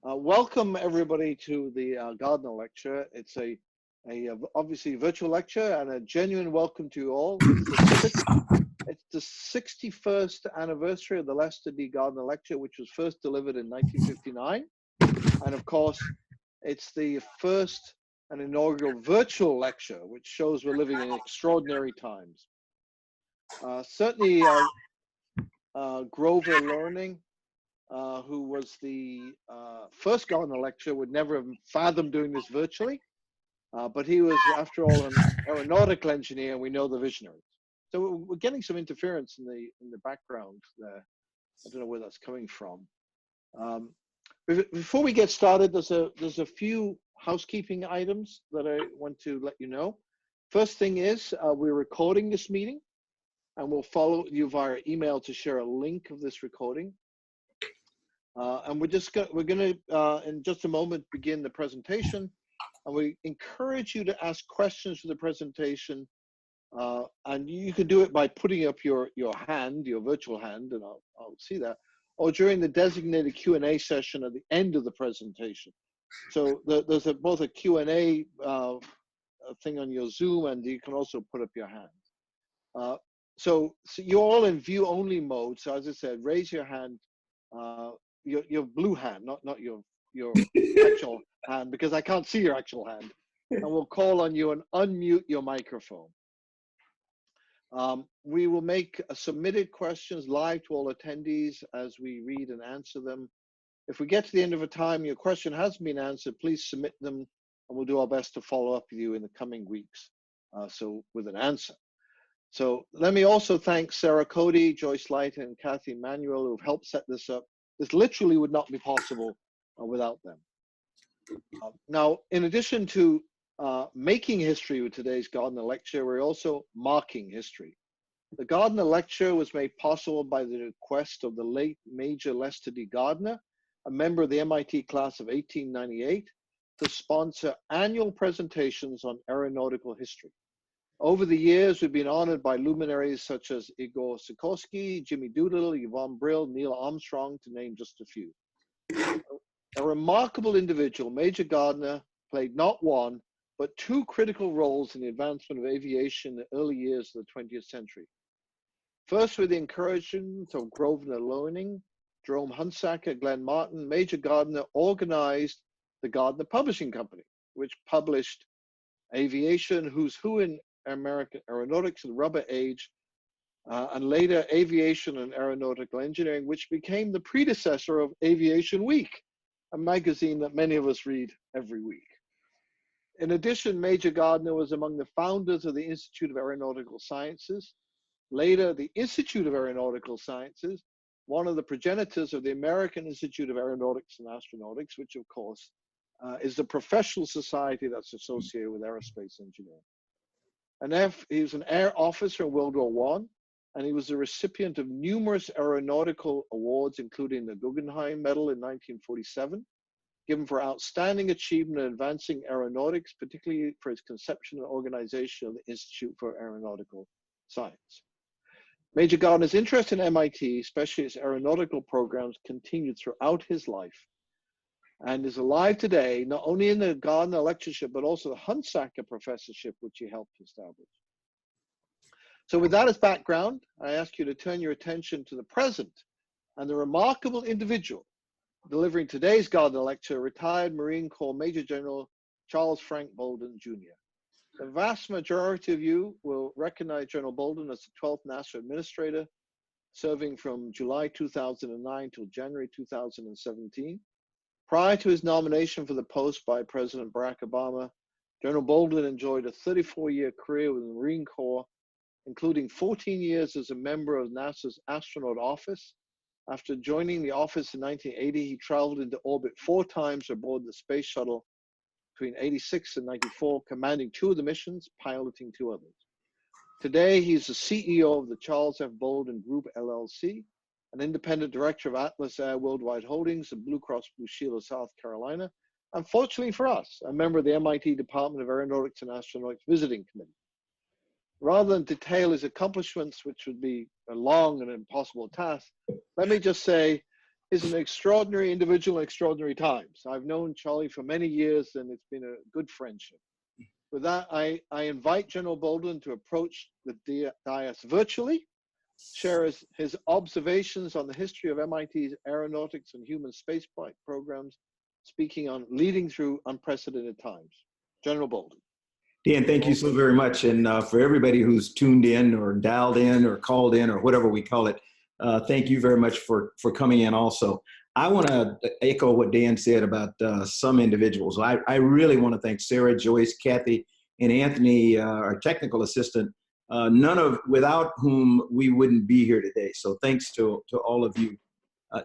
Welcome everybody to the Gardner lecture. It's a obviously virtual lecture and a genuine welcome to you all. It's the 61st anniversary of the Lester D. Gardner lecture, which was first delivered in 1959. And of course, it's the first and inaugural virtual lecture, which shows we're living in extraordinary times. Certainly, Grover Learning, who was the first Gardner lecture, would never have fathomed doing this virtually. But he was, after all, an aeronautical engineer, and we know the visionaries. So we're getting some interference in the background there. I don't know where that's coming from. Before we get started, there's a few housekeeping items that I want to let you know. First thing is we're recording this meeting, and we'll follow you via email to share a link of this recording. And we're going to in just a moment begin the presentation, and we encourage you to ask questions for the presentation, and you can do it by putting up your hand, your virtual hand, and I'll see that, or during the designated Q&A session at the end of the presentation. So there's both a Q&A thing on your Zoom, and you can also put up your hand. So you're all in view only mode. So as I said, raise your hand. Your blue hand, not your actual hand, because I can't see your actual hand, and we'll call on you and unmute your microphone. We will make submitted questions live to all attendees as we read and answer them. If we get to the end of a time your question hasn't been answered, please submit them, and we'll do our best to follow up with you in the coming weeks, so with an answer. So let me also thank Sarah Cody, Joyce Light, and Kathy Manuel, who've helped set this up. This literally would not be possible without them. Now, in addition to making history with today's Gardner Lecture, we're also marking history. The Gardner Lecture was made possible by the request of the late Major Lester D. Gardner, a member of the MIT class of 1898, to sponsor annual presentations on aeronautical history. Over the years, we've been honored by luminaries such as Igor Sikorsky, Jimmy Doolittle, Yvonne Brill, Neil Armstrong, to name just a few. A remarkable individual, Major Gardner played not one, but two critical roles in the advancement of aviation in the early years of the 20th century. First, with the encouragement of Grover Learning, Jerome Hunsaker, Glenn Martin, Major Gardner organized the Gardner Publishing Company, which published Aviation, Who's Who in American Aeronautics and Rubber Age, and later Aviation and Aeronautical Engineering, which became the predecessor of Aviation Week, a magazine that many of us read every week. In addition, Major Gardner was among the founders of the Institute of Aeronautical Sciences, later the Institute of Aeronautical Sciences, one of the progenitors of the American Institute of Aeronautics and Astronautics, which of course is the professional society that's associated with aerospace engineering. He was an air officer in World War I, and he was the recipient of numerous aeronautical awards, including the Guggenheim Medal in 1947, given for outstanding achievement in advancing aeronautics, particularly for his conception and organization of the Institute for Aeronautical Science. Major Gardner's interest in MIT, especially its aeronautical programs, continued throughout his life, and is alive today, not only in the Gardner Lectureship, but also the Hunsaker Professorship, which he helped establish. So with that as background, I ask you to turn your attention to the present and the remarkable individual delivering today's Gardner Lecture, retired Marine Corps Major General Charles Frank Bolden Jr. The vast majority of you will recognize General Bolden as the 12th NASA Administrator, serving from July 2009 till January 2017. Prior to his nomination for the post by President Barack Obama, General Bolden enjoyed a 34-year career with the Marine Corps, including 14 years as a member of NASA's Astronaut Office. After joining the office in 1980, he traveled into orbit 4 times aboard the space shuttle between 86 and 94, commanding 2 of the missions, piloting 2 others. Today, he's the CEO of the Charles F. Bolden Group LLC, an independent director of Atlas Air Worldwide Holdings, the Blue Cross Blue Shield of South Carolina, and fortunately for us, a member of the MIT Department of Aeronautics and Astronautics Visiting Committee. Rather than detail his accomplishments, which would be a long and impossible task, let me just say is an extraordinary individual in extraordinary times. I've known Charlie for many years, and it's been a good friendship. With that, I invite General Bolden to approach the dais virtually, share his observations on the history of MIT's aeronautics and human spaceflight programs, speaking on leading through unprecedented times. General Bolden. Dan, thank you so very much. And for everybody who's tuned in or dialed in or called in or whatever we call it, thank you very much for coming in also. I want to echo what Dan said about some individuals. I really want to thank Sarah, Joyce, Kathy, and Anthony, our technical assistant, without whom we wouldn't be here today. So thanks to all of you.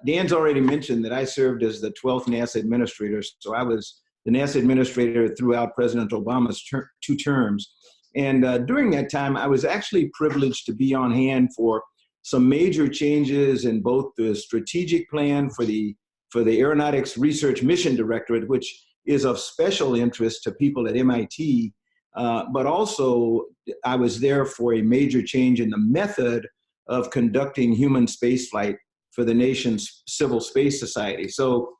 Dan's already mentioned that I served as the 12th NASA administrator. So I was the NASA administrator throughout President Obama's two terms. And during that time, I was actually privileged to be on hand for some major changes in both the strategic plan for the Aeronautics Research Mission Directorate, which is of special interest to people at MIT, but also I was there for a major change in the method of conducting human spaceflight for the nation's Civil Space Society. So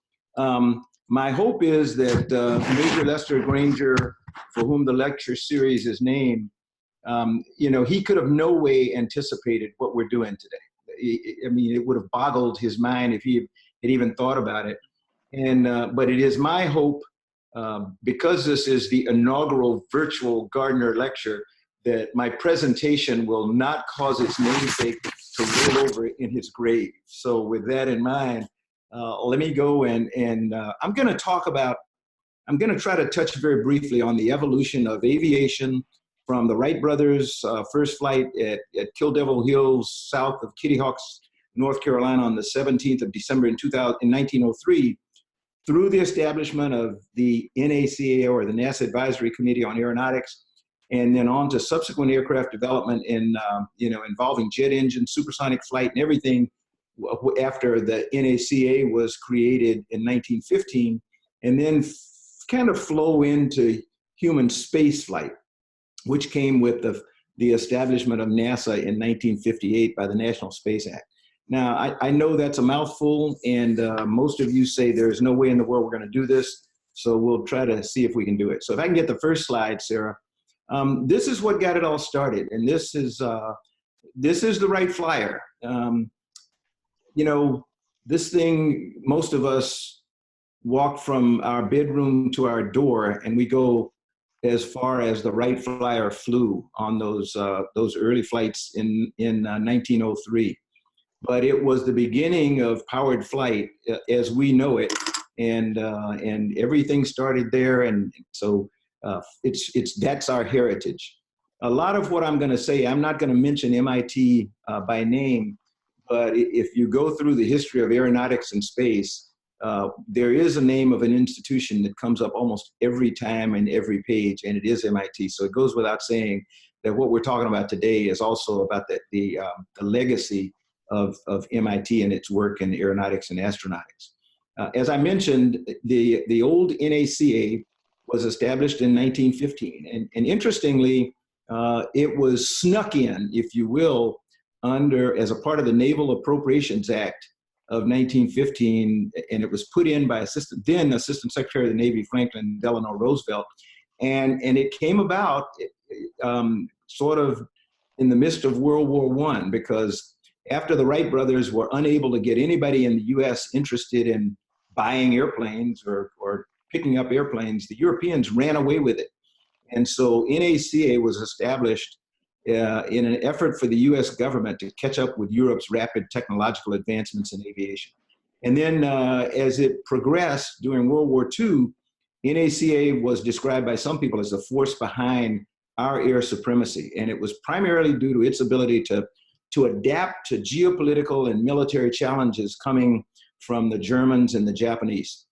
my hope is that Major Lester Granger, for whom the lecture series is named, he could have no way anticipated what we're doing today. I mean, it would have boggled his mind if he had even thought about it. But it is my hope, because this is the inaugural virtual Gardner lecture, that my presentation will not cause its namesake to roll over in his grave. So with that in mind, let me go and I'm going to try to touch very briefly on the evolution of aviation from the Wright brothers' first flight at Kill Devil Hills, south of Kitty Hawks, North Carolina, on the 17th of December in 1903, through the establishment of the NACA, or the NASA Advisory Committee on Aeronautics, and then on to subsequent aircraft development involving jet engines, supersonic flight, and everything after the NACA was created in 1915, and then kind of flow into human space flight, which came with the establishment of NASA in 1958 by the National Space Act. Now, I know that's a mouthful, and most of you say there's no way in the world we're going to do this, so we'll try to see if we can do it. So if I can get the first slide, Sarah. This is what got it all started, and this is the Wright Flyer. This thing, most of us walk from our bedroom to our door, and we go as far as the Wright Flyer flew on those early flights in 1903. But it was the beginning of powered flight as we know it, and everything started there, and so that's our heritage. A lot of what I'm going to say, I'm not going to mention MIT by name, but if you go through the history of aeronautics and space, there is a name of an institution that comes up almost every time and every page, and it is MIT. So it goes without saying that what we're talking about today is also about the legacy of MIT and its work in aeronautics and astronautics. As I mentioned, the old NACA was established in 1915, and interestingly, it was snuck in, if you will, as a part of the Naval Appropriations Act of 1915, and it was put in by then Assistant Secretary of the Navy Franklin Delano Roosevelt, and it came about sort of in the midst of World War I, because after the Wright brothers were unable to get anybody in the U.S. interested in buying airplanes or picking up airplanes, the Europeans ran away with it. And so NACA was established in an effort for the U.S. government to catch up with Europe's rapid technological advancements in aviation. And then as it progressed during World War II, NACA was described by some people as the force behind our air supremacy. And it was primarily due to its ability to adapt to geopolitical and military challenges coming from the Germans and the Japanese.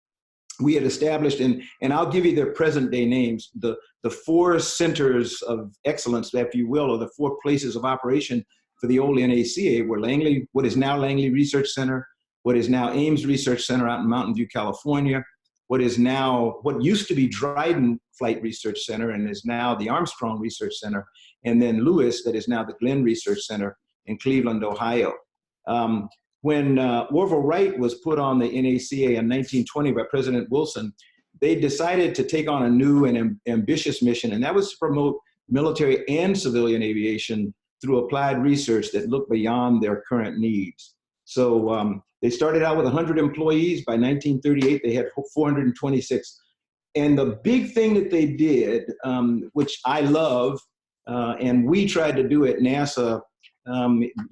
We had established, and I'll give you their present day names, the four centers of excellence, if you will, or the four places of operation for the old NACA were Langley, what is now Langley Research Center, what is now Ames Research Center out in Mountain View, California, what used to be Dryden Flight Research Center and is now the Armstrong Research Center, and then Lewis, that is now the Glenn Research Center in Cleveland, Ohio. when Orville Wright was put on the NACA in 1920 by President Wilson, they decided to take on a new and ambitious mission, and that was to promote military and civilian aviation through applied research that looked beyond their current needs. So they started out with 100 employees. By 1938, they had 426. And the big thing that they did, which I love, and we tried to do at NASA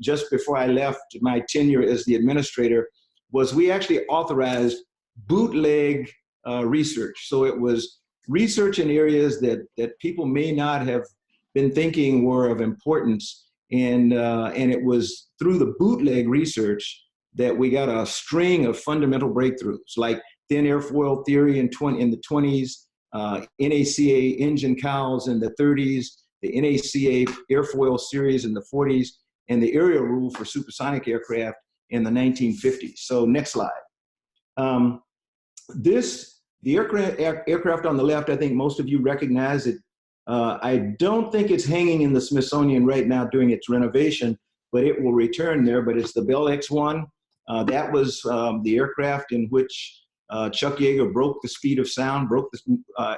just before I left my tenure as the administrator, was we actually authorized bootleg research. So it was research in areas that people may not have been thinking were of importance. And it was through the bootleg research that we got a string of fundamental breakthroughs, like thin airfoil theory in the 20s, NACA engine cowls in the 30s, the NACA airfoil series in the 40s, and the aerial rule for supersonic aircraft in the 1950s. So next slide. The aircraft on the left, I think most of you recognize it. I don't think it's hanging in the Smithsonian right now doing its renovation, but it will return there. But it's the Bell X-1. That was the aircraft in which Chuck Yeager broke the speed of sound,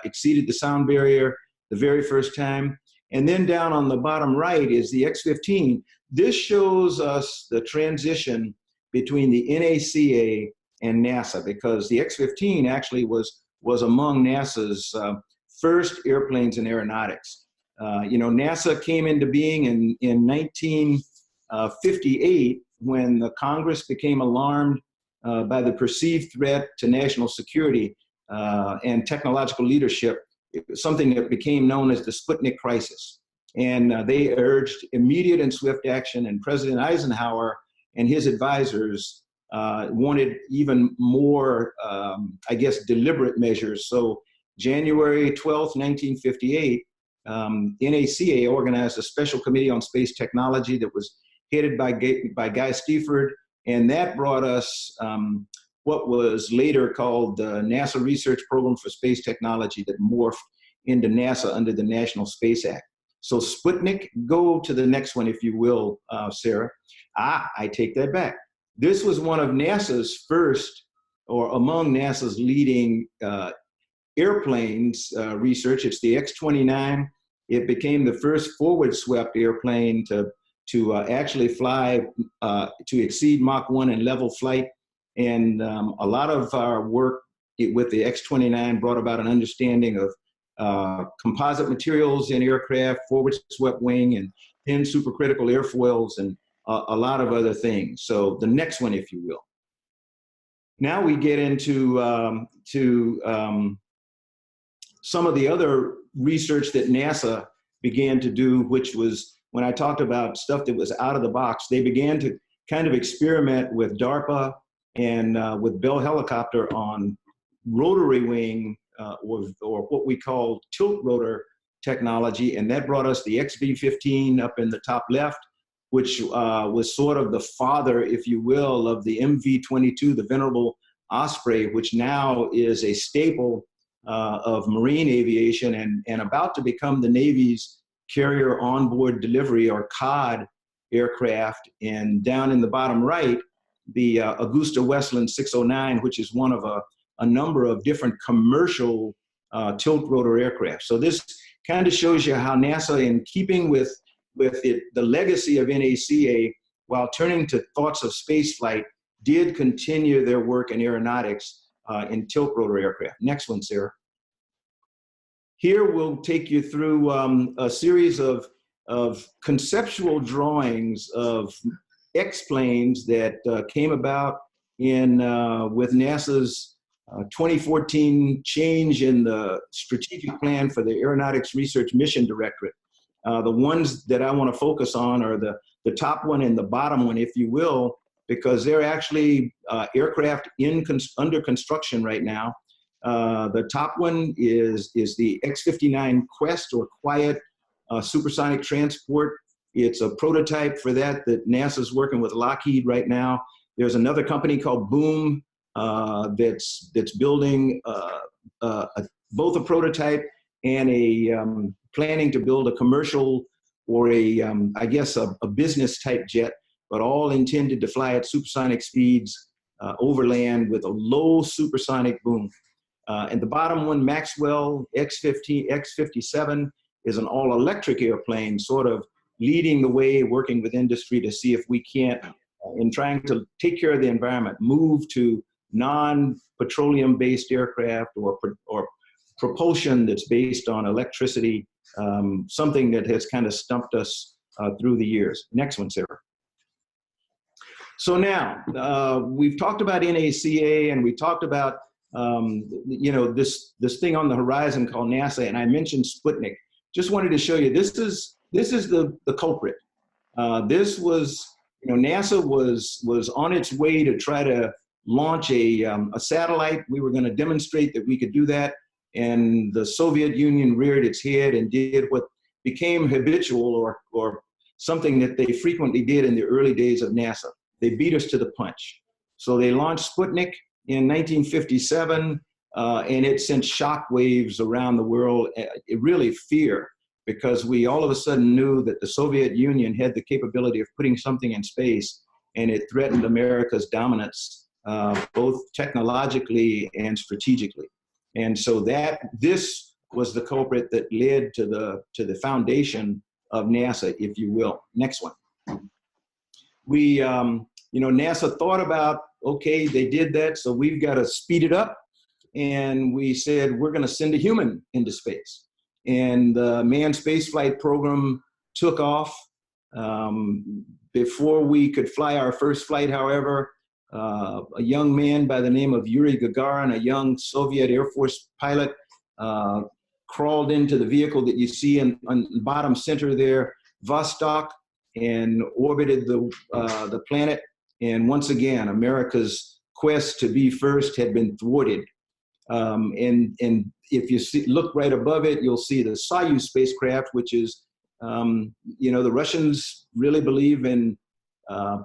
exceeded the sound barrier the very first time. And then down on the bottom right is the X-15. This shows us the transition between the NACA and NASA, because the X-15 actually was among NASA's first airplanes in aeronautics. NASA came into being in 1958 when the Congress became alarmed by the perceived threat to national security and technological leadership, something that became known as the Sputnik crisis. And they urged immediate and swift action, and President Eisenhower and his advisors wanted even more, deliberate measures. So January 12th, 1958, NACA organized a special committee on space technology that was headed by Guy Stieford, and that brought us what was later called the NASA Research Program for Space Technology that morphed into NASA under the National Space Act. So Sputnik, go to the next one, if you will, Sarah. I take that back. This was one of NASA's first, or among NASA's leading airplanes research. It's the X-29. It became the first forward-swept airplane to actually fly, to exceed Mach 1 in level flight. And a lot of our work with the X-29 brought about an understanding of composite materials in aircraft, forward-swept wing, and thin supercritical airfoils, and a lot of other things. So the next one, if you will. Now we get into some of the other research that NASA began to do, which was, when I talked about stuff that was out of the box, they began to kind of experiment with DARPA and with Bell Helicopter on rotary wing or what we call tilt rotor technology. And that brought us the XV-15 up in the top left, which was sort of the father, if you will, of the MV-22, the Venerable Osprey, which now is a staple of marine aviation and about to become the Navy's carrier onboard delivery, or COD, aircraft. And down in the bottom right, the Augusta-Westland 609, which is one of a number of different commercial tilt rotor aircraft. So this kind of shows you how NASA, in keeping with the legacy of NACA, while turning to thoughts of space flight, did continue their work in aeronautics in tilt rotor aircraft. Next one, Sarah. Here we'll take you through a series of conceptual drawings of X-planes that came about with NASA's 2014 change in the strategic plan for the Aeronautics Research Mission Directorate. The ones that I want to focus on are the top one and the bottom one, if you will, because they're actually aircraft under construction right now. The top one is the X-59 Quest, or Quiet Supersonic Transport. It's a prototype for that NASA's working with Lockheed right now. There's another company called Boom that's building both a prototype and planning to build a commercial, or a business type jet. but all intended to fly at supersonic speeds overland with a low supersonic boom. And the bottom one, Maxwell X-57, is an all-electric airplane, sort of leading the way, working with industry to see if we can't, in trying to take care of the environment, move to non-petroleum-based aircraft or propulsion that's based on electricity, something that has kind of stumped us through the years. Next one, Sarah. So now, we've talked about NACA, and we talked about this thing on the horizon called NASA, and I mentioned Sputnik. Just wanted to show you, this is the culprit. This was, NASA was on its way to try to launch a satellite. We were going to demonstrate that we could do that, and the Soviet Union reared its head and did what became habitual or something that they frequently did in the early days of NASA. They beat us to the punch. So they launched Sputnik in 1957, and it sent shockwaves around the world, really fear, because we all of a sudden knew that the Soviet Union had the capability of putting something in space, and it threatened America's dominance, both technologically and strategically. And so this was the culprit that led to the foundation of NASA, if you will. Next one. We, NASA thought about, okay, they did that, so we've got to speed it up. And we said, we're going to send a human into space. And the manned spaceflight program took off. Before we could fly our first flight, however, a young man by the name of Yuri Gagarin, a young Soviet Air Force pilot, crawled into the vehicle that you see on the bottom center there, Vostok, and orbited the planet. And once again, America's quest to be first had been thwarted. And if you look right above it, you'll see the Soyuz spacecraft, which is, the Russians really believe in,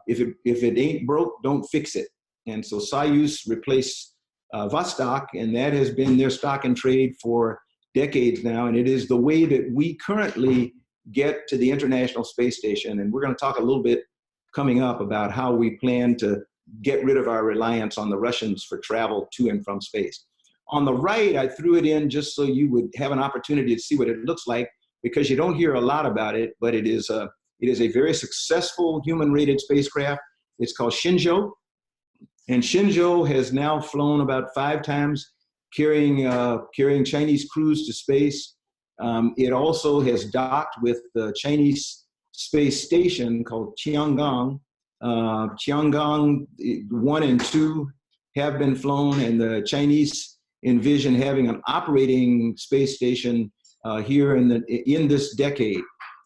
if it ain't broke, don't fix it. And so Soyuz replaced Vostok, and that has been their stock and trade for decades now. And it is the way that we currently get to the International Space Station. And we're going to talk a little bit coming up about how we plan to get rid of our reliance on the Russians for travel to and from space. On the right, I threw it in just so you would have an opportunity to see what it looks like, because you don't hear a lot about it, but it is a very successful human-rated spacecraft. It's called Shenzhou, and Shenzhou has now flown about 5 times, carrying Chinese crews to space. It also has docked with the Chinese space station called Tiangong. Tiangong 1 and 2 have been flown, and the Chinese envision having an operating space station here in this decade.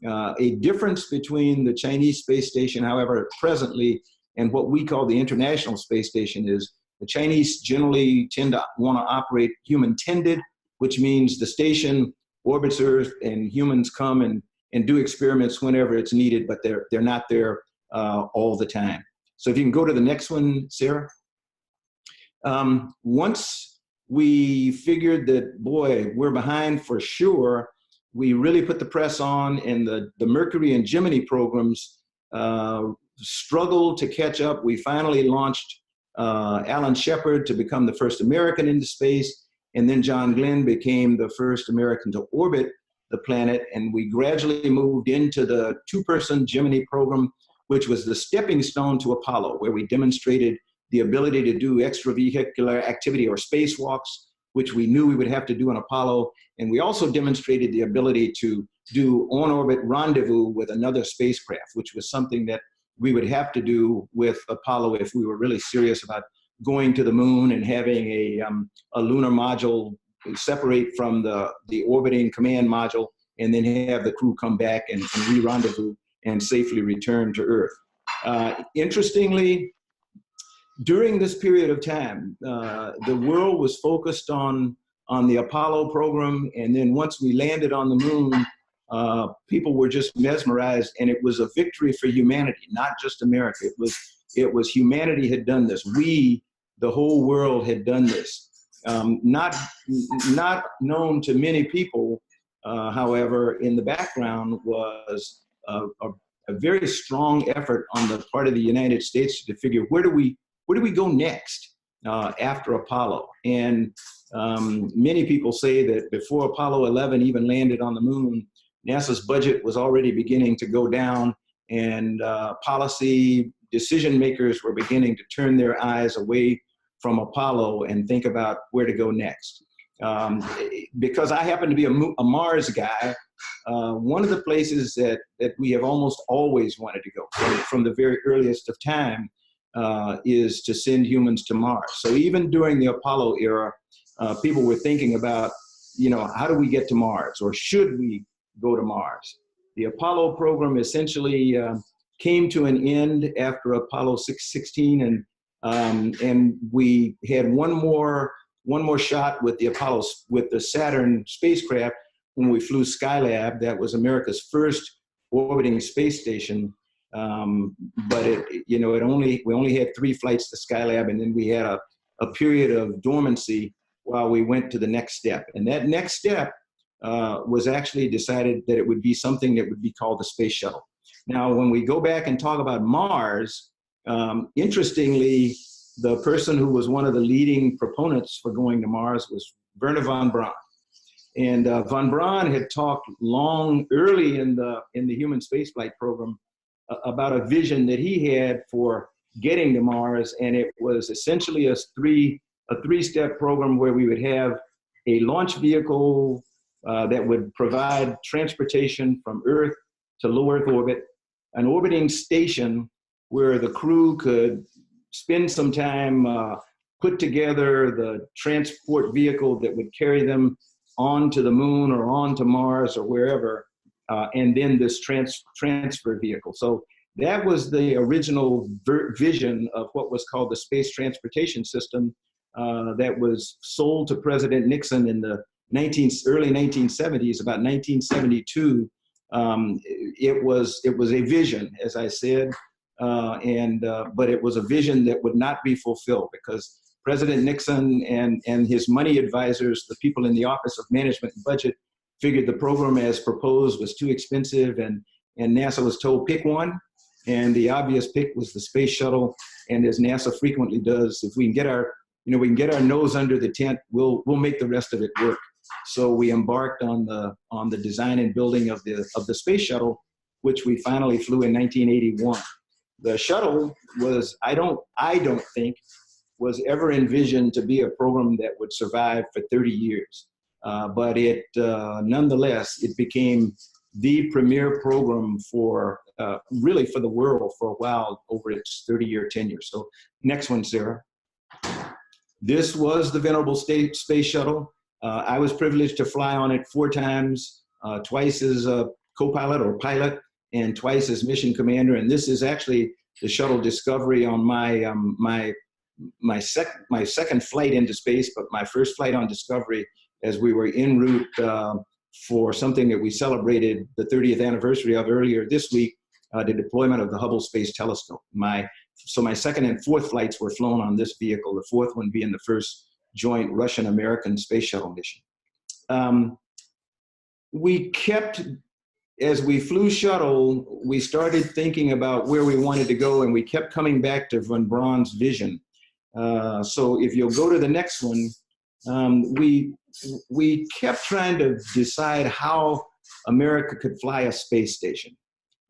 A difference between the Chinese space station, however, presently, and what we call the International Space Station is the Chinese generally tend to want to operate human-tended, which means the station orbits Earth and humans come and do experiments whenever it's needed, but they're not there all the time. So if you can go to the next one, Sarah. Once we figured that, boy, we're behind for sure, we really put the press on, and the Mercury and Gemini programs struggled to catch up. We finally launched Alan Shepard to become the first American into space, and then John Glenn became the first American to orbit the planet, and we gradually moved into the 2-person Gemini program, which was the stepping stone to Apollo, where we demonstrated the ability to do extravehicular activity or spacewalks, which we knew we would have to do in Apollo. And we also demonstrated the ability to do on-orbit rendezvous with another spacecraft, which was something that we would have to do with Apollo if we were really serious about going to the moon and having a lunar module separate from the orbiting command module, and then have the crew come back and re-rendezvous and safely return to Earth. Interestingly, during this period of time, the world was focused on the Apollo program, and then once we landed on the moon, people were just mesmerized, and it was a victory for humanity, not just America. It was humanity had done this. We, the whole world, had done this. Not known to many people, however, in the background was a a very strong effort on the part of the United States to figure where do we go next after Apollo. And many people say that before Apollo 11 even landed on the moon, NASA's budget was already beginning to go down, and policy decision makers were beginning to turn their eyes away from Apollo and think about where to go next. Because I happen to be a Mars guy, one of the places that we have almost always wanted to go from the very earliest of time is to send humans to Mars. So even during the Apollo era, people were thinking about, how do we get to Mars, or should we go to Mars? The Apollo program essentially came to an end after Apollo 16, and we had one more shot with the Saturn spacecraft when we flew Skylab. That was America's first orbiting space station. But we only had 3 flights to Skylab, and then we had a period of dormancy while we went to the next step. And that next step was actually decided that it would be something that would be called the space shuttle. Now, when we go back and talk about Mars, interestingly, the person who was one of the leading proponents for going to Mars was Wernher von Braun. And von Braun had talked early in the human spaceflight program about a vision that he had for getting to Mars, and it was essentially a three-step program where we would have a launch vehicle that would provide transportation from Earth to low Earth orbit, an orbiting station where the crew could spend some time, put together the transport vehicle that would carry them onto the moon or onto Mars or wherever, and then this transfer vehicle. So that was the original vision of what was called the Space Transportation System that was sold to President Nixon in the early 1970s, about 1972. It was a vision, as I said, but it was a vision that would not be fulfilled because President Nixon and his money advisors, the people in the Office of Management and Budget, figured the program as proposed was too expensive, and NASA was told pick one, and the obvious pick was the space shuttle. And as NASA frequently does, if we can get our nose under the tent, we'll make the rest of it work. So we embarked on the design and building of the space shuttle, which we finally flew in 1981. The shuttle was, I don't think, was ever envisioned to be a program that would survive for 30 years. But it, nonetheless, it became the premier program really for the world for a while over its 30-year tenure. So next one, Sarah. This was the venerable space shuttle. I was privileged to fly on it 4 times, twice as a co-pilot or pilot, and twice as mission commander. And this is actually the shuttle Discovery on my second flight into space, but my first flight on Discovery as we were en route for something that we celebrated the 30th anniversary of earlier this week, the deployment of the Hubble Space Telescope. So my second and fourth flights were flown on this vehicle, the fourth one being the first joint Russian-American space shuttle mission. As we flew shuttle, we started thinking about where we wanted to go, and we kept coming back to von Braun's vision. So if you'll go to the next one, we kept trying to decide how America could fly a space station.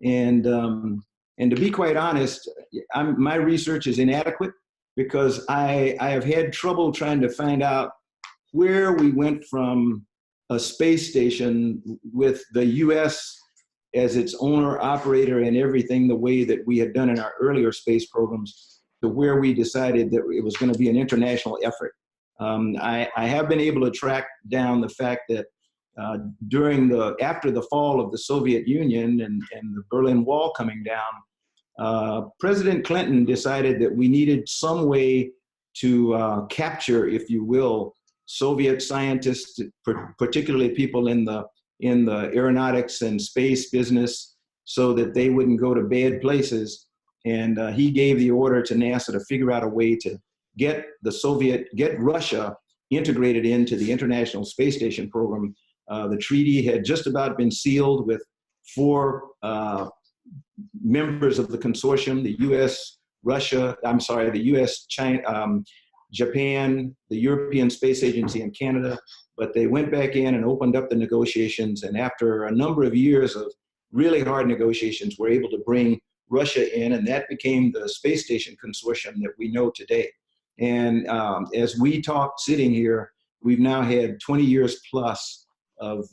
And to be quite honest, my research is inadequate because I have had trouble trying to find out where we went from a space station with the US as its owner, operator, and everything the way that we had done in our earlier space programs to where we decided that it was going to be an international effort. I have been able to track down the fact that after the fall of the Soviet Union and the Berlin Wall coming down, President Clinton decided that we needed some way to capture, if you will, Soviet scientists, particularly people in the aeronautics and space business, so that they wouldn't go to bad places. And he gave the order to NASA to figure out a way to get Russia integrated into the International Space Station program. The treaty had just about been sealed with 4 members of the consortium, the U.S., Russia, the U.S., China, Japan, the European Space Agency, and Canada. But they went back in and opened up the negotiations. And after a number of years of really hard negotiations, we're able to bring Russia in, and that became the space station consortium that we know today. And as we talk sitting here, we've now had 20 years plus of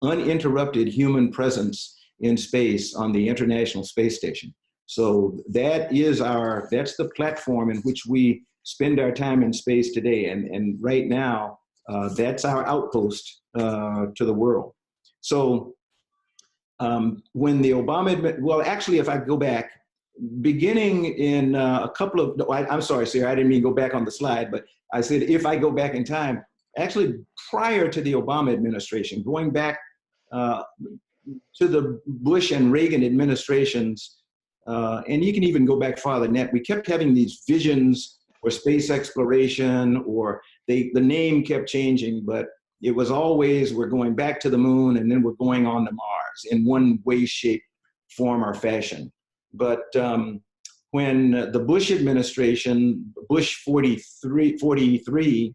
uninterrupted human presence in space on the International Space Station. So that's the platform in which we spend our time in space today. And right now, that's our outpost to the world. So when the Obama, well, actually, if I go back, beginning in a couple of, no, I'm sorry, Sarah, I didn't mean go back on the slide, but I said if I go back in time, actually prior to the Obama administration, going back to the Bush and Reagan administrations, and you can even go back farther than that, we kept having these visions for space exploration, or the name kept changing, but it was always we're going back to the moon and then we're going on to Mars in one way, shape, form, or fashion. But when the Bush administration, Bush 43,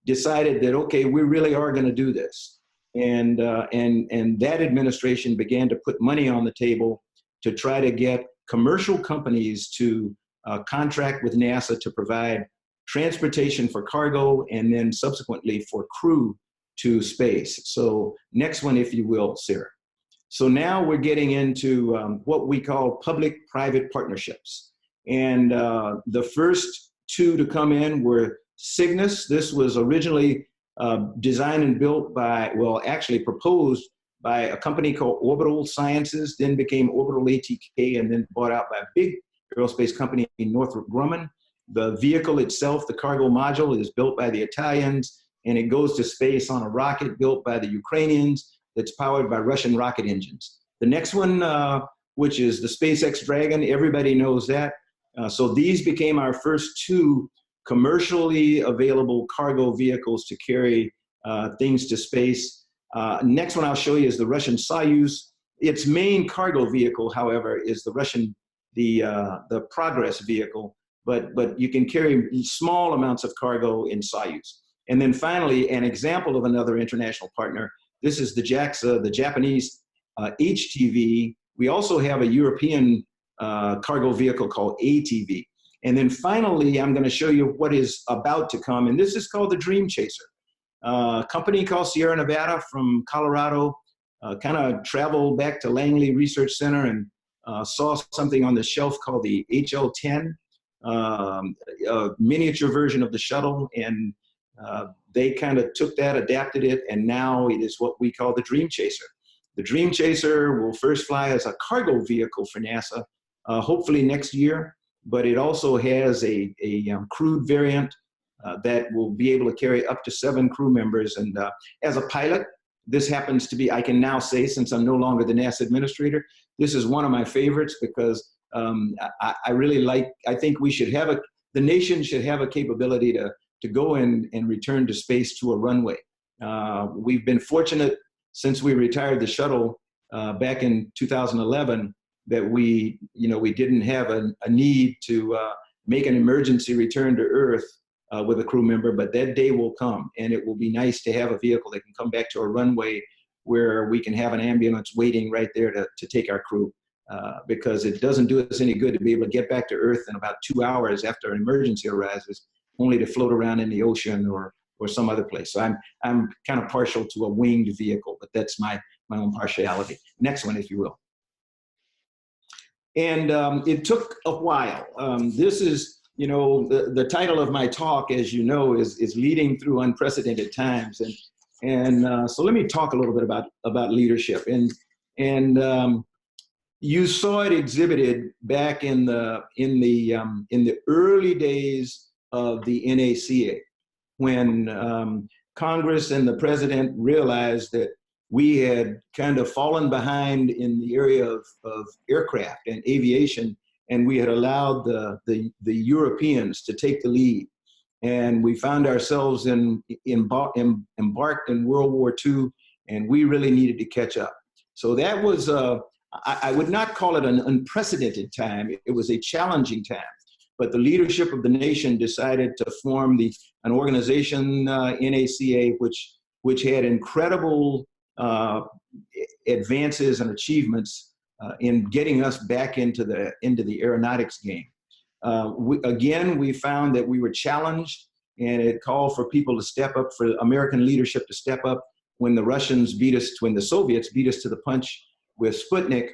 decided that, okay, we really are going to do this. And that administration began to put money on the table to try to get commercial companies to contract with NASA to provide transportation for cargo and then subsequently for crew to space. So next one, if you will, Sarah. So now we're getting into what we call public-private partnerships. And the first two to come in were Cygnus. This was originally designed and built by, well, actually proposed by a company called Orbital Sciences, then became Orbital ATK, and then bought out by a big aerospace company in Northrop Grumman. The vehicle itself, the cargo module, is built by the Italians, and it goes to space on a rocket built by the Ukrainians that's powered by Russian rocket engines. The next one, which is the SpaceX Dragon, everybody knows that. So these became our first two commercially available cargo vehicles to carry things to space. Next one I'll show you is the Russian Soyuz. Its main cargo vehicle, however, is the Russian, the Progress vehicle, but you can carry small amounts of cargo in Soyuz. And then finally, an example of another international partner, this is the JAXA, the Japanese HTV. We also have a European cargo vehicle called ATV. And then finally, I'm going to show you what is about to come, and this is called the Dream Chaser. A company called Sierra Nevada from Colorado kind of traveled back to Langley Research Center and saw something on the shelf called the HL-10, a miniature version of the shuttle, and they kind of took that, adapted it, and now it is what we call the Dream Chaser. The Dream Chaser will first fly as a cargo vehicle for NASA, hopefully next year, but it also has a crewed variant that will be able to carry up to 7 crew members. And as a pilot, this happens to be, I can now say, since I'm no longer the NASA administrator, this is one of my favorites because I really like, I think we should have the nation should have a capability to go in and return to space to a runway. We've been fortunate since we retired the shuttle back in 2011 that we didn't have a need to make an emergency return to Earth with a crew member, but that day will come, and it will be nice to have a vehicle that can come back to a runway where we can have an ambulance waiting right there to take our crew, because it doesn't do us any good to be able to get back to Earth in about 2 hours after an emergency arises, only to float around in the ocean or some other place. So I'm kind of partial to a winged vehicle, but that's my own partiality. Next one, if you will. And it took a while. This is, the title of my talk, as you know, is Leading Through Unprecedented Times. And so let me talk a little bit about leadership. And you saw it exhibited back in the early days of the NACA, when Congress and the president realized that we had kind of fallen behind in the area of aircraft and aviation, and we had allowed the Europeans to take the lead. And we found ourselves embarked in World War II, and we really needed to catch up. So that was I would not call it an unprecedented time. It was a challenging time. But the leadership of the nation decided to form an organization, NACA, which had incredible advances and achievements in getting us back into the aeronautics game. We found that we were challenged, and it called for people to step up, for American leadership to step up when the Soviets beat us to the punch with Sputnik.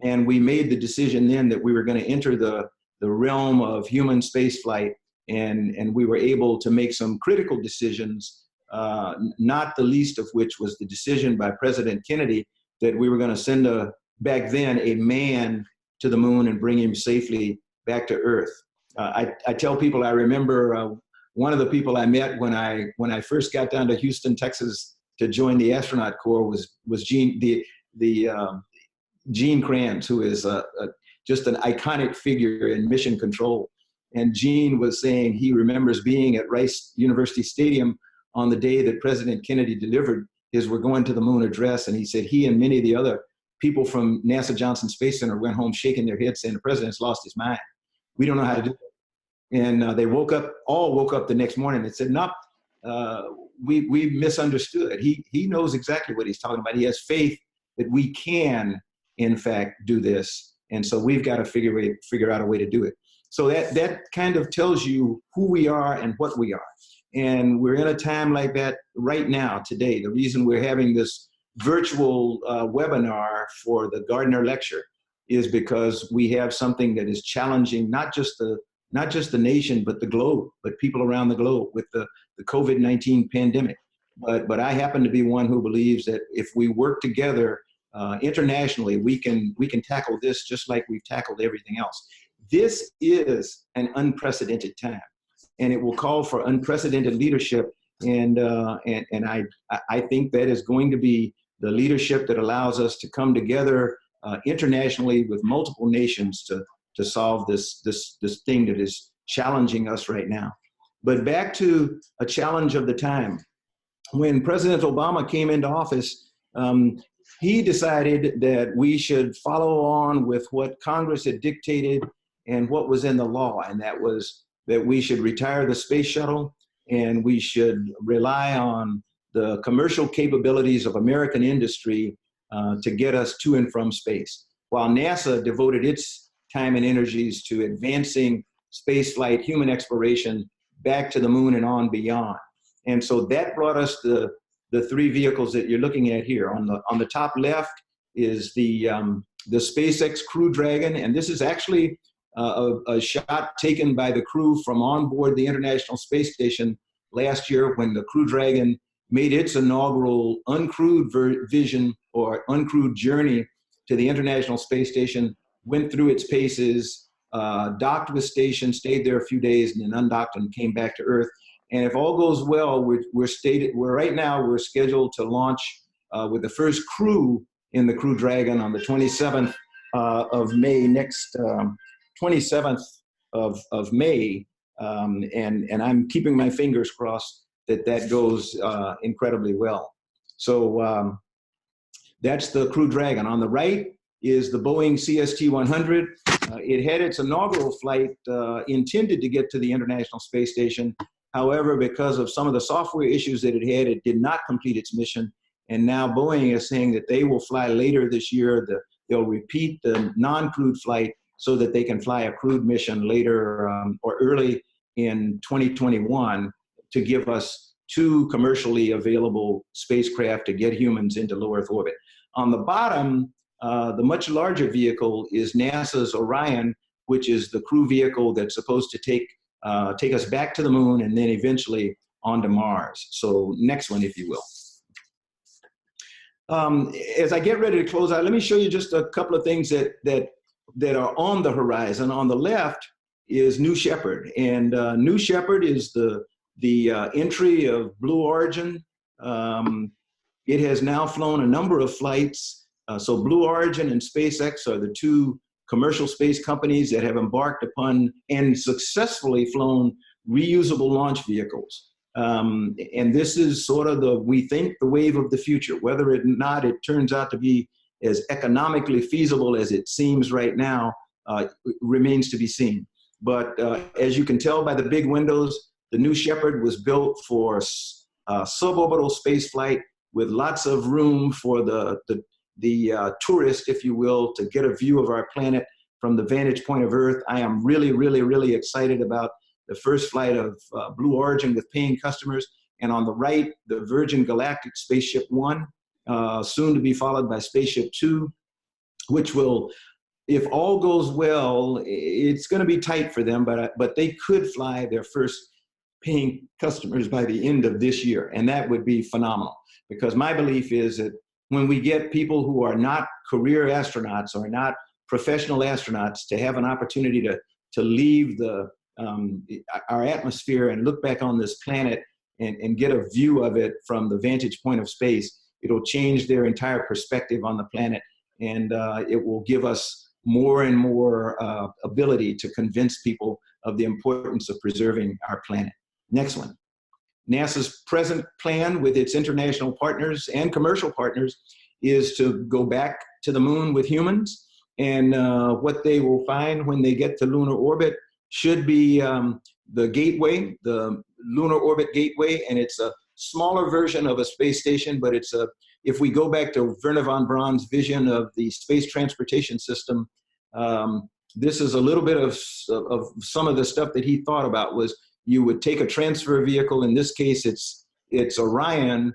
And we made the decision then that we were going to enter the realm of human space flight, and we were able to make some critical decisions, not the least of which was the decision by President Kennedy that we were going to send back then a man to the moon and bring him safely back to Earth. I tell people, I remember one of the people I met when I first got down to Houston, Texas to join the astronaut corps was Gene Kranz, who is just an iconic figure in mission control. And Gene was saying he remembers being at Rice University Stadium on the day that President Kennedy delivered his "We're going to the moon" address. And he said he and many of the other people from NASA Johnson Space Center went home shaking their heads saying the president's lost his mind. We don't know how to do it. And they all woke up the next morning and said, no, we misunderstood. He knows exactly what he's talking about. He has faith that we can, in fact, do this. And so we've got to figure out a way to do it. So that kind of tells you who we are and what we are. And we're in a time like that right now, today. The reason we're having this virtual webinar for the Gardner lecture is because we have something that is challenging not just the nation, but the globe, but people around the globe with the COVID-19 pandemic. But I happen to be one who believes that if we work together internationally, we can tackle this just like we've tackled everything else. This is an unprecedented time, and it will call for unprecedented leadership. And I think that is going to be the leadership that allows us to come together internationally with multiple nations to solve this thing that is challenging us right now. But back to a challenge of the time. When President Obama came into office, he decided that we should follow on with what Congress had dictated and what was in the law, and that was that we should retire the space shuttle and we should rely on the commercial capabilities of American industry to get us to and from space, while NASA devoted its time and energies to advancing space flight, human exploration, back to the moon and on beyond. And so that brought us the three vehicles that you're looking at here. On the top left is the SpaceX Crew Dragon, and this is actually a shot taken by the crew from on board the International Space Station last year when the Crew Dragon made its inaugural uncrewed vision or uncrewed journey to the International Space Station, went through its paces, docked with station, stayed there a few days, and then undocked and came back to Earth. And if all goes well, we're scheduled to launch with the first crew in the Crew Dragon on the 27th of May, next 27th of May. And I'm keeping my fingers crossed that goes incredibly well. So that's the Crew Dragon. On the right is the Boeing CST-100. It had its inaugural flight intended to get to the International Space Station. However, because of some of the software issues that it had, it did not complete its mission. And now Boeing is saying that they will fly later this year. They'll repeat the non-crewed flight so that they can fly a crewed mission later or early in 2021 to give us 2 commercially available spacecraft to get humans into low Earth orbit. On the bottom, the much larger vehicle is NASA's Orion, which is the crew vehicle that's supposed to take us back to the moon and then eventually onto Mars. So next one, if you will. As I get ready to close out, let me show you just a couple of things that are on the horizon. On the left is New Shepard, and New Shepard is the entry of Blue Origin. It has now flown a number of flights. So Blue Origin and SpaceX are the 2 commercial space companies that have embarked upon and successfully flown reusable launch vehicles. And this is sort of we think the wave of the future. Whether or not it turns out to be as economically feasible as it seems right now remains to be seen. But as you can tell by the big windows, the New Shepard was built for suborbital space flight with lots of room for the tourist, if you will, to get a view of our planet from the vantage point of Earth. I am really, really, really excited about the first flight of Blue Origin with paying customers. And on the right, the Virgin Galactic Spaceship One, soon to be followed by Spaceship Two, which will, if all goes well, it's going to be tight for them, but they could fly their first paying customers by the end of this year. And that would be phenomenal, because my belief is that when we get people who are not career astronauts or not professional astronauts to have an opportunity to leave our atmosphere and look back on this planet and get a view of it from the vantage point of space, it'll change their entire perspective on the planet. And it will give us more and more ability to convince people of the importance of preserving our planet. Next one. NASA's present plan with its international partners and commercial partners is to go back to the moon with humans. And what they will find when they get to lunar orbit should be the gateway, the lunar orbit gateway. And it's a smaller version of a space station, but it's if we go back to Wernher von Braun's vision of the space transportation system, this is a little bit of some of the stuff that he thought about. Was you would take a transfer vehicle. In this case, it's Orion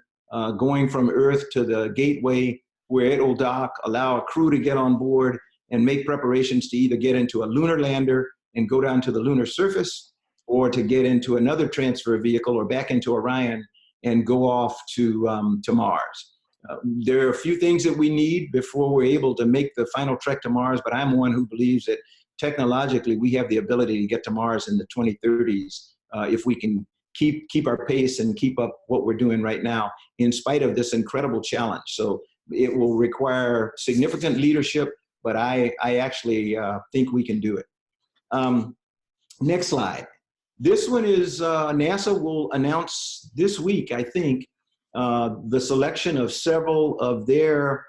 going from Earth to the gateway, where it will dock, allow a crew to get on board and make preparations to either get into a lunar lander and go down to the lunar surface, or to get into another transfer vehicle or back into Orion and go off to Mars. There are a few things that we need before we're able to make the final trek to Mars, but I'm one who believes that technologically we have the ability to get to Mars in the 2030s if we can keep our pace and keep up what we're doing right now, in spite of this incredible challenge. So it will require significant leadership, but I actually think we can do it. Next slide. This one is NASA will announce this week, I think, the selection of several of their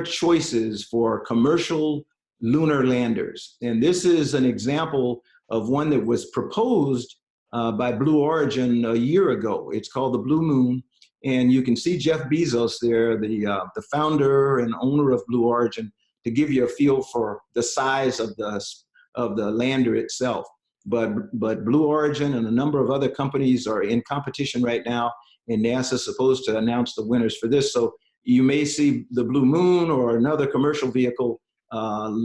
choices for commercial lunar landers. And this is an example of one that was proposed by Blue Origin a year ago. It's called the Blue Moon. And you can see Jeff Bezos there, the founder and owner of Blue Origin, to give you a feel for the size of the lander itself. But Blue Origin and a number of other companies are in competition right now, and NASA is supposed to announce the winners for this. So you may see the Blue Moon or another commercial vehicle,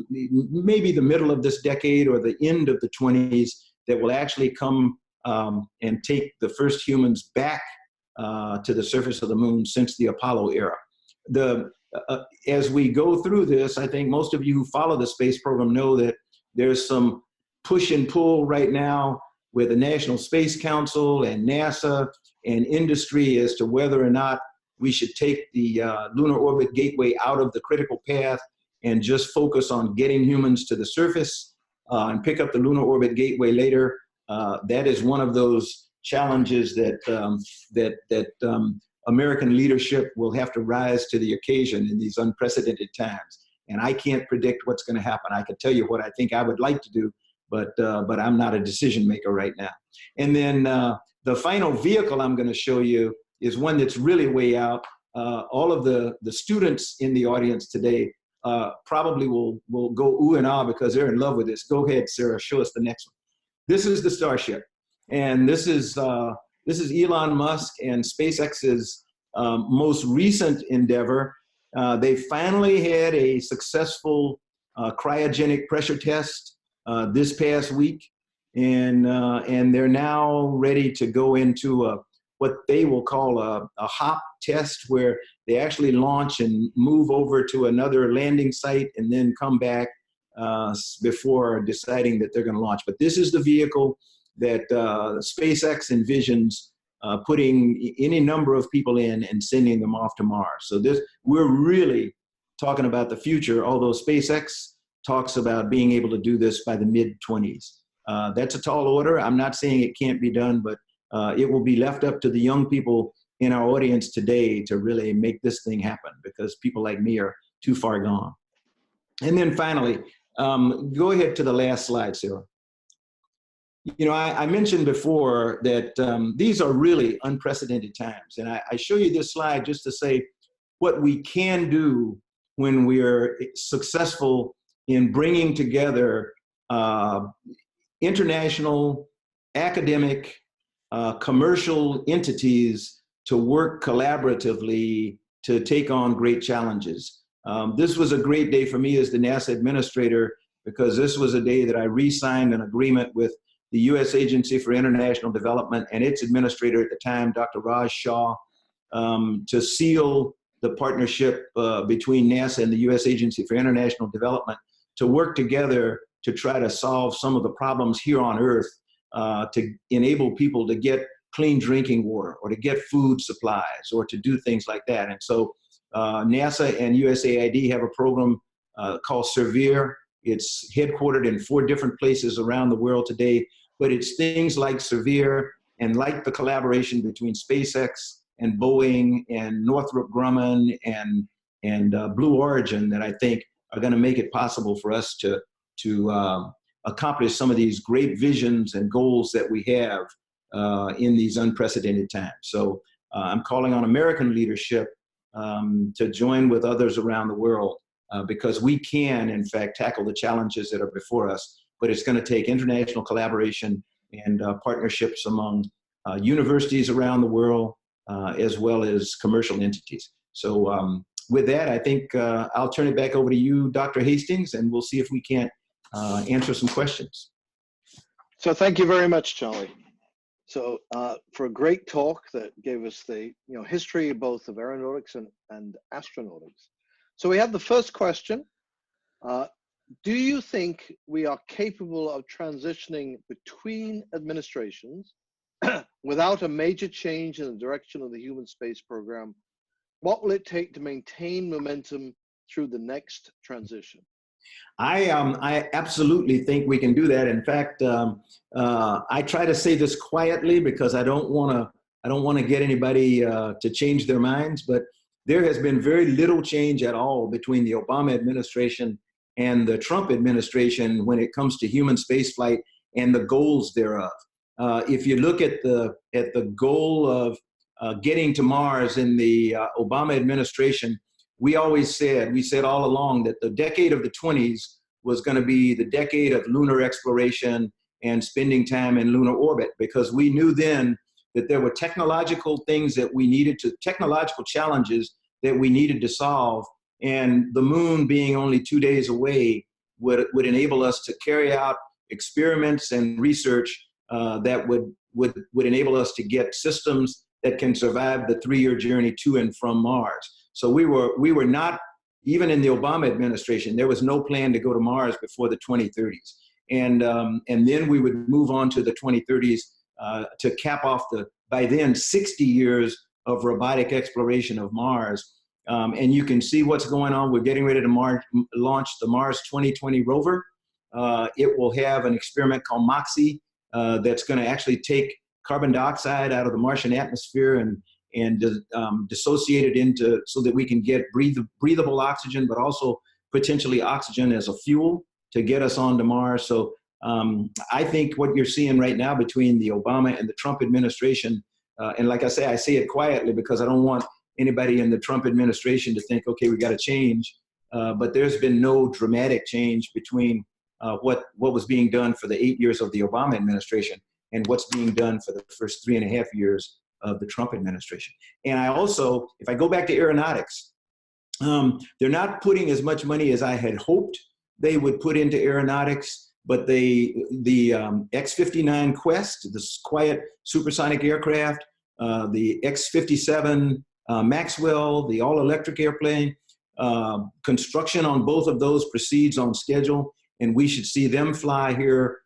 maybe the middle of this decade or the end of the 20s, that will actually come and take the first humans back to the surface of the moon since the Apollo era. As we go through this, I think most of you who follow the space program know that there's some push and pull right now with the National Space Council and NASA and industry as to whether or not we should take the lunar orbit gateway out of the critical path and just focus on getting humans to the surface and pick up the lunar orbit gateway later. That is one of those challenges that American leadership will have to rise to the occasion in these unprecedented times. And I can't predict what's going to happen. I can tell you what I think I would like to do, but I'm not a decision maker right now. And then the final vehicle I'm going to show you is one that's really way out. All of the students in the audience today probably will go ooh and ah because they're in love with this. Go ahead, Sarah, show us the next one. This is the Starship. And this is Elon Musk and SpaceX's most recent endeavor. They finally had a successful cryogenic pressure test this past week, and they're now ready to go into what they will call a hop test, where they actually launch and move over to another landing site and then come back before deciding that they're going to launch. But this is the vehicle that SpaceX envisions putting any number of people in and sending them off to Mars. So we're really talking about the future, although SpaceX talks about being able to do this by the mid-20s. That's a tall order. I'm not saying it can't be done, but it will be left up to the young people in our audience today to really make this thing happen, because people like me are too far gone. And then finally, go ahead to the last slide, Sarah. You know, I mentioned before that these are really unprecedented times. And I show you this slide just to say what we can do when we're successful in bringing together international, academic, commercial entities to work collaboratively to take on great challenges. This was a great day for me as the NASA administrator, because this was a day that I re-signed an agreement with the U.S. Agency for International Development and its administrator at the time, Dr. Raj Shah, to seal the partnership between NASA and the U.S. Agency for International Development to work together to try to solve some of the problems here on Earth, to enable people to get clean drinking water or to get food supplies or to do things like that. And so NASA and USAID have a program called Severe. It's headquartered in 4 different places around the world today, but it's things like Severe and like the collaboration between SpaceX and Boeing and Northrop Grumman and Blue Origin that I think are going to make it possible for us to accomplish some of these great visions and goals that we have in these unprecedented times. So I'm calling on American leadership to join with others around the world, because we can, in fact, tackle the challenges that are before us, but it's going to take international collaboration and partnerships among universities around the world, as well as commercial entities. So with that, I think I'll turn it back over to you, Dr. Hastings, and we'll see if we can't answer some questions. So thank you very much, Charlie. So for a great talk that gave us the history both of aeronautics and astronautics. So we have the first question. Do you think we are capable of transitioning between administrations without a major change in the direction of the human space program? What will it take to maintain momentum through the next transition? I absolutely think we can do that. In fact, I try to say this quietly because I don't want to get anybody to change their minds. But there has been very little change at all between the Obama administration and the Trump administration when it comes to human spaceflight and the goals thereof. If you look at the goal of getting to Mars in the Obama administration, we said all along that the decade of the 20s was going to be the decade of lunar exploration and spending time in lunar orbit, because we knew then that there were technological challenges that we needed to solve. And the moon being only 2 days away would enable us to carry out experiments and research that would enable us to get systems that can survive the 3-year journey to and from Mars. So we were not, even in the Obama administration, there was no plan to go to Mars before the 2030s. And then we would move on to the 2030s to cap off by then, 60 years of robotic exploration of Mars. And you can see what's going on. We're getting ready to launch the Mars 2020 rover. It will have an experiment called MOXIE that's going to actually take carbon dioxide out of the Martian atmosphere and dissociate it into, so that we can get breathable oxygen, but also potentially oxygen as a fuel to get us onto Mars. So I think what you're seeing right now between the Obama and the Trump administration, and like I say it quietly because I don't want anybody in the Trump administration to think, okay, we got to change. But there's been no dramatic change between what was being done for the 8 years of the Obama administration and what's being done for the first 3.5 years of the Trump administration. And I also, if I go back to aeronautics, they're not putting as much money as I had hoped they would put into aeronautics, but the X-59 Quest, this quiet supersonic aircraft, the X-57 Maxwell, the all-electric airplane, construction on both of those proceeds on schedule, and we should see them fly here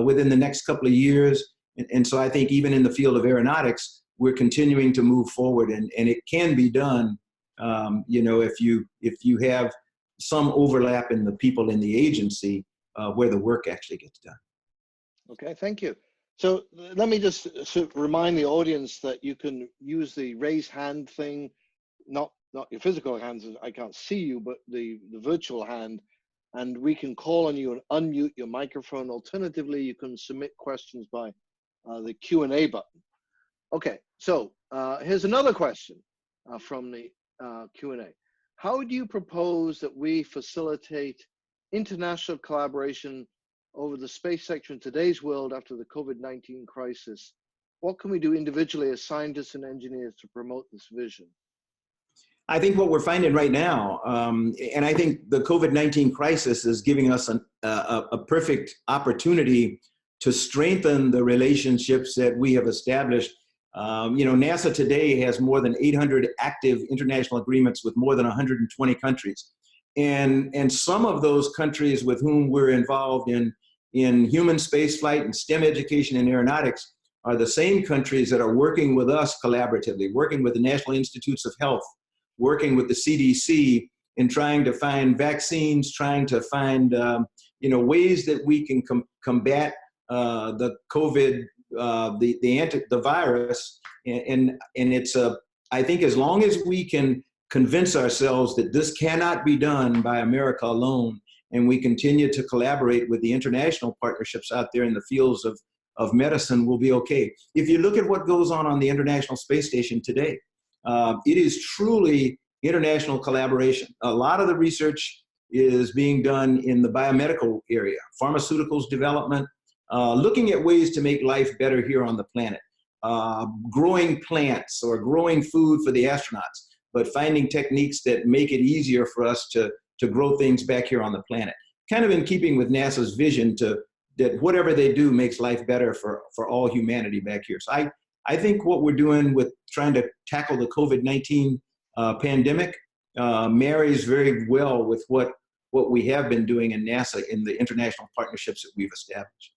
within the next couple of years. And so I think even in the field of aeronautics, we're continuing to move forward, and it can be done, if you have some overlap in the people in the agency where the work actually gets done. Okay, thank you. So let me just remind the audience that you can use the raise hand thing, not your physical hands, I can't see you, but the virtual hand, and we can call on you and unmute your microphone. Alternatively, you can submit questions by the Q&A button. Okay, so here's another question from the Q&A. How do you propose that we facilitate international collaboration over the space sector in today's world after the COVID-19 crisis? What can we do individually as scientists and engineers to promote this vision? I think what we're finding right now, and I think the COVID-19 crisis is giving us a perfect opportunity to strengthen the relationships that we have established. NASA today has more than 800 active international agreements with more than 120 countries. And some of those countries with whom we're involved in human spaceflight and STEM education and aeronautics are the same countries that are working with us collaboratively, working with the National Institutes of Health, working with the CDC in trying to find vaccines, trying to find ways that we can combat the COVID, the virus. And it's I think as long as we can convince ourselves that this cannot be done by America alone, and we continue to collaborate with the international partnerships out there in the fields of medicine, we'll be okay. If you look at what goes on the International Space Station today, it is truly international collaboration. A lot of the research is being done in the biomedical area, pharmaceuticals development, looking at ways to make life better here on the planet, growing plants or growing food for the astronauts, but finding techniques that make it easier for us to grow things back here on the planet. Kind of in keeping with NASA's vision that whatever they do makes life better for all humanity back here. So I think what we're doing with trying to tackle the COVID-19 pandemic marries very well with what we have been doing in NASA in the international partnerships that we've established.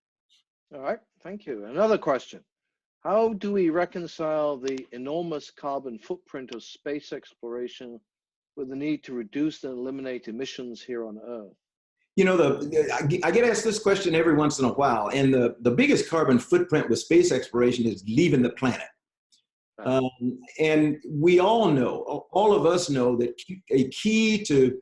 All right, thank you. Another question. How do we reconcile the enormous carbon footprint of space exploration with the need to reduce and eliminate emissions here on Earth? I get asked this question every once in a while, and the biggest carbon footprint with space exploration is leaving the planet. And we all know, all of us know, that a key to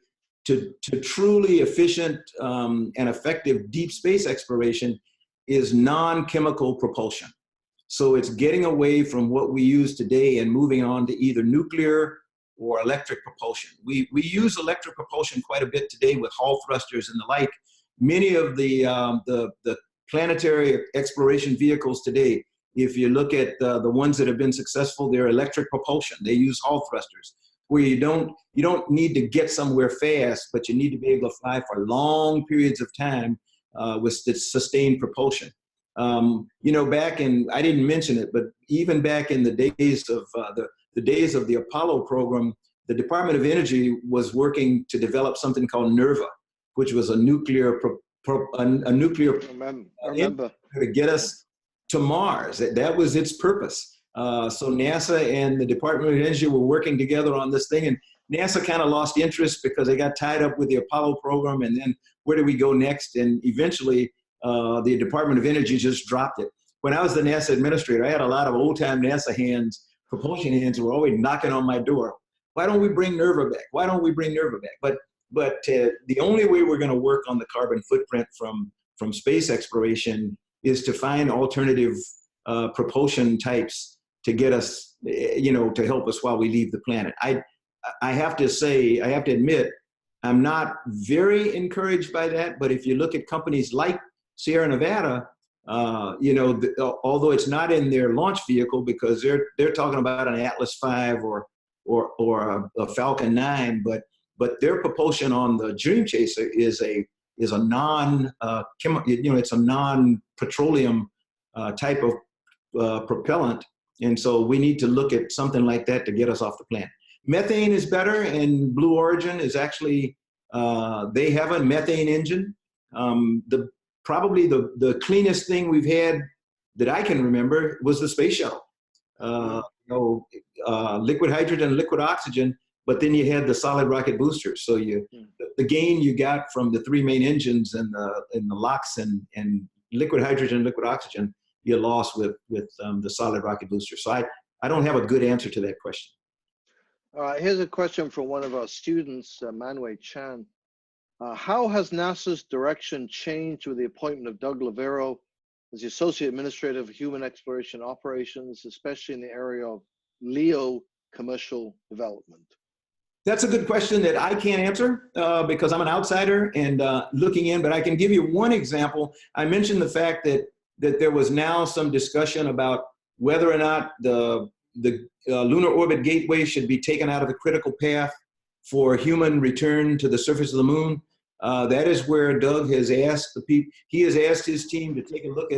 truly efficient and effective deep space exploration is non-chemical propulsion. So it's getting away from what we use today and moving on to either nuclear or electric propulsion. We use electric propulsion quite a bit today with Hall thrusters and the like. Many of the planetary exploration vehicles today, if you look at the ones that have been successful, they're electric propulsion. They use Hall thrusters, where you don't need to get somewhere fast, but you need to be able to fly for long periods of time with sustained propulsion. Back in, I didn't mention it, but even back in the days of the days of the Apollo program, the Department of Energy was working to develop something called NERVA, which was a nuclear remember to get us to Mars. That was its purpose. So NASA and the Department of Energy were working together on this thing, and NASA kind of lost interest because they got tied up with the Apollo program, and then where do we go next? And eventually the Department of Energy just dropped it. When I was the NASA administrator, I had a lot of old-time NASA hands, propulsion hands, who were always knocking on my door. Why don't we bring NERVA back? Why don't we bring NERVA back? But the only way we're going to work on the carbon footprint from space exploration is to find alternative propulsion types to get us, to help us while we leave the planet. I have to admit, I'm not very encouraged by that, but if you look at companies like Sierra Nevada, although it's not in their launch vehicle because they're talking about an Atlas V or a Falcon 9, but their propulsion on the Dream Chaser is a it's a non-petroleum type of propellant, and so we need to look at something like that to get us off the planet. Methane is better, and Blue Origin is actually they have a methane engine. Probably the cleanest thing we've had that I can remember was the space shuttle. Liquid hydrogen, liquid oxygen, but then you had the solid rocket boosters. So the gain you got from the three main engines and the LOX and liquid hydrogen, liquid oxygen, be a loss with the solid rocket booster. So I don't have a good answer to that question. All right, here's a question from one of our students, Manwei Chan. How has NASA's direction changed with the appointment of Doug Lavero as the Associate Administrator of Human Exploration Operations, especially in the area of LEO commercial development? That's a good question that I can't answer because I'm an outsider and looking in, but I can give you one example. I mentioned the fact that there was now some discussion about whether or not the lunar orbit gateway should be taken out of the critical path for human return to the surface of the moon. That is where Doug has asked the people. He has asked his team to take a look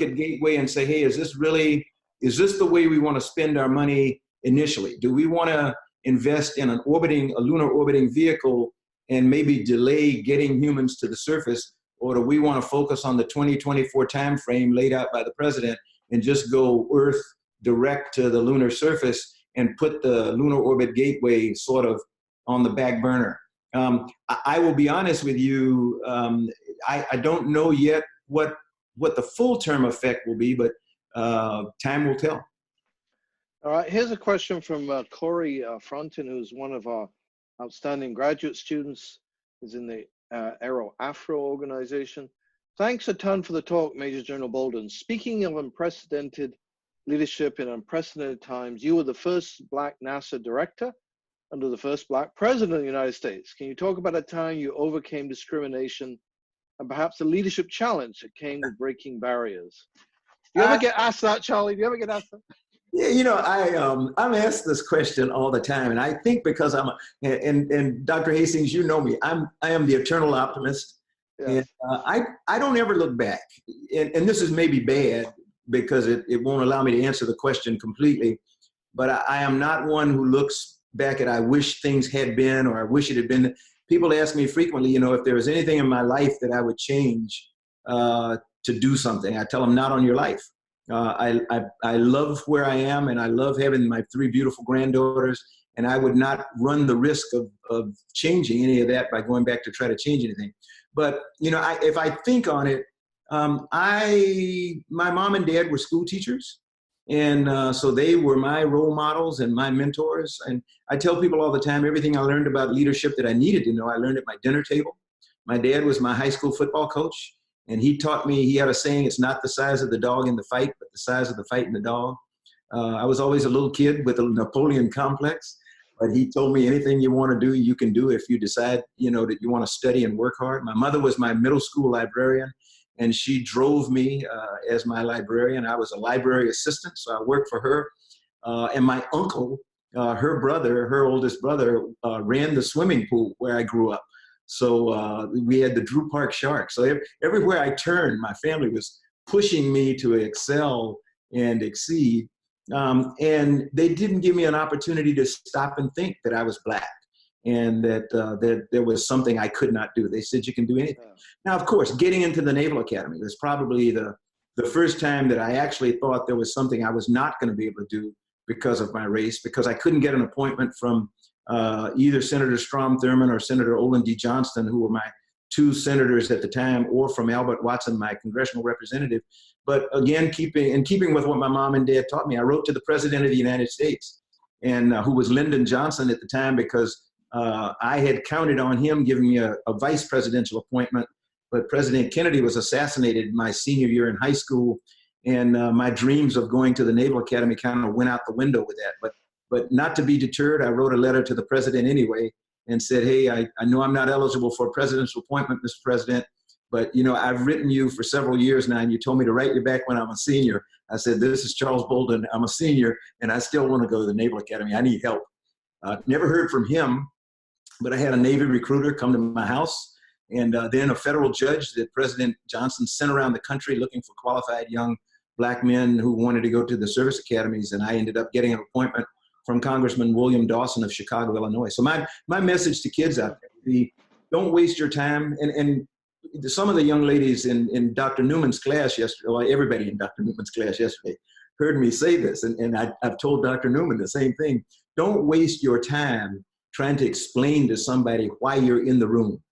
at Gateway and say, hey, is this the way we want to spend our money initially? Do we want to invest in a lunar orbiting vehicle and maybe delay getting humans to the surface, or do we want to focus on the 2024 timeframe laid out by the president and just go Earth direct to the lunar surface and put the lunar orbit gateway sort of on the back burner? I will be honest with you, I don't know yet what the full term effect will be, but time will tell. All right, here's a question from Corey Frontin, who's one of our outstanding graduate students, is in the AeroAstro organization. Thanks a ton for the talk, Major General Bolden. Speaking of unprecedented leadership in unprecedented times, you were the first Black NASA director under the first Black president of the United States. Can you talk about a time you overcame discrimination and perhaps a leadership challenge that came with breaking barriers? Do you ever get asked that, Charlie? Do you ever get asked that? Yeah, you know, I'm asked this question all the time, and I think because and Dr. Hastings, you know me, I am the eternal optimist. Yes. And I don't ever look back, and this is maybe bad because it won't allow me to answer the question completely, but I am not one who looks back at I wish things had been, or I wish it had been. People ask me frequently, you know, if there was anything in my life that I would change to do something. I tell them, not on your life. I love where I am, and I love having my 3 beautiful granddaughters, and I would not run the risk of changing any of that by going back to try to change anything. But, you know, if I think on it, my mom and dad were school teachers, and so they were my role models and my mentors. And I tell people all the time, everything I learned about leadership that I needed to know, I learned at my dinner table. My dad was my high school football coach. And he taught me, he had a saying, it's not the size of the dog in the fight, but the size of the fight in the dog. I was always a little kid with a Napoleon complex, but he told me anything you want to do, you can do if you decide, you know, that you want to study and work hard. My mother was my middle school librarian, and she drove me as my librarian. I was a library assistant, so I worked for her. And my uncle, her oldest brother, ran the swimming pool where I grew up. So we had the Drew Park Sharks. So everywhere I turned, my family was pushing me to excel and exceed. And they didn't give me an opportunity to stop and think that I was Black and that there was something I could not do. They said, you can do anything. Now, of course, getting into the Naval Academy was probably the first time that I actually thought there was something I was not going to be able to do because of my race, because I couldn't get an appointment from either Senator Strom Thurmond or Senator Olin D. Johnston, who were my 2 senators at the time, or from Albert Watson, my congressional representative. But again, keeping with what my mom and dad taught me, I wrote to the President of the United States, and who was Lyndon Johnson at the time, because I had counted on him giving me a vice presidential appointment. But President Kennedy was assassinated my senior year in high school, and my dreams of going to the Naval Academy kind of went out the window with that. But not to be deterred, I wrote a letter to the president anyway and said, hey, I know I'm not eligible for a presidential appointment, Mr. President, but you know, I've written you for several years now, and you told me to write you back when I'm a senior. I said, this is Charles Bolden. I'm a senior, and I still want to go to the Naval Academy. I need help. Never heard from him, but I had a Navy recruiter come to my house, and then a federal judge that President Johnson sent around the country looking for qualified young Black men who wanted to go to the service academies, and I ended up getting an appointment from Congressman William Dawson of Chicago, Illinois. So my message to kids out there would be, don't waste your time. And some of the young ladies in Dr. Newman's class yesterday, or everybody in Dr. Newman's class yesterday, heard me say this, and I've told Dr. Newman the same thing. Don't waste your time trying to explain to somebody why you're in the room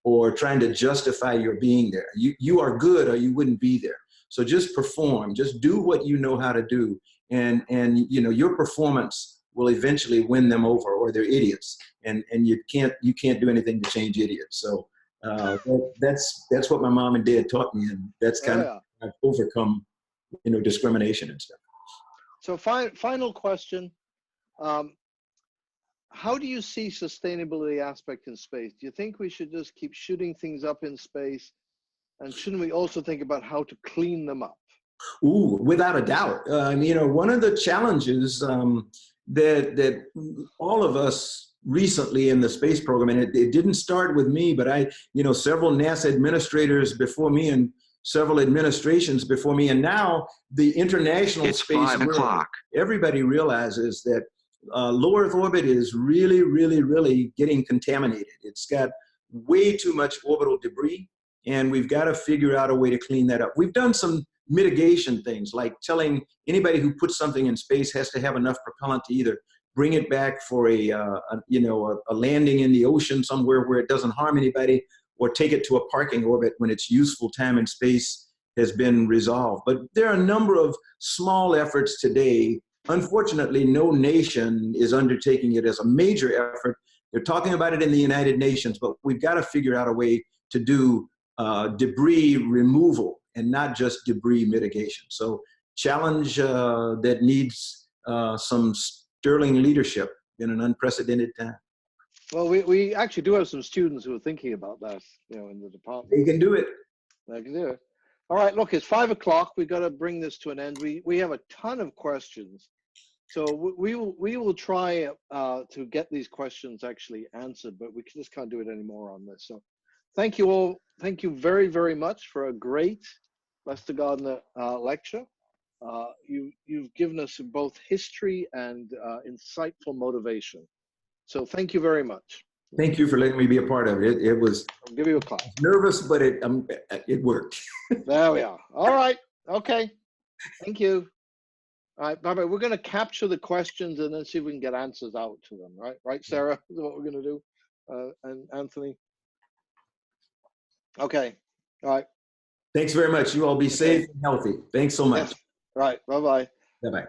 or trying to justify your being there. You are good or you wouldn't be there. So just perform, just do what you know how to do. And you know, your performance will eventually win them over, or they're idiots. And you can't do anything to change idiots. So that's what my mom and dad taught me. And that's kind of, I've overcome, you know, discrimination and stuff. So final question. How do you see sustainability aspect in space? Do you think we should just keep shooting things up in space? And shouldn't we also think about how to clean them up? Ooh, without a doubt. You know, one of the challenges that all of us recently in the space program, and it didn't start with me, but you know, several NASA administrators before me and several administrations before me, and now the international space. It's 5 o'clock. Everybody realizes that low Earth orbit is really, really, really getting contaminated. It's got way too much orbital debris, and we've got to figure out a way to clean that up. We've done some mitigation things, like telling anybody who puts something in space has to have enough propellant to either bring it back for a landing in the ocean somewhere where it doesn't harm anybody, or take it to a parking orbit when its useful time in space has been resolved. But there are a number of small efforts today. Unfortunately, no nation is undertaking it as a major effort. They're talking about it in the United Nations, but we've got to figure out a way to do debris removal and not just debris mitigation. So challenge that needs some sterling leadership in an unprecedented time. Well, we actually do have some students who are thinking about that, you know, in the department. They can do it. They can do it. All right, look, it's 5 o'clock. We've got to bring this to an end. We have a ton of questions. So we will try to get these questions actually answered, but we just can't do it anymore on this. So thank you all. Thank you very, very much for a great Lester Gardner lecture. You've given us both history and insightful motivation. So thank you very much. Thank you for letting me be a part of it. It was, I'll give you a clap. Nervous, but it worked. There we are. All right. Okay. Thank you. All right, bye-bye. We're going to capture the questions and then see if we can get answers out to them, right? Right, Sarah? Is what we're going to do. And Anthony. Okay. All right. Thanks very much. You all be safe and healthy. Thanks so much. Yes. Right. Bye-bye. Bye-bye.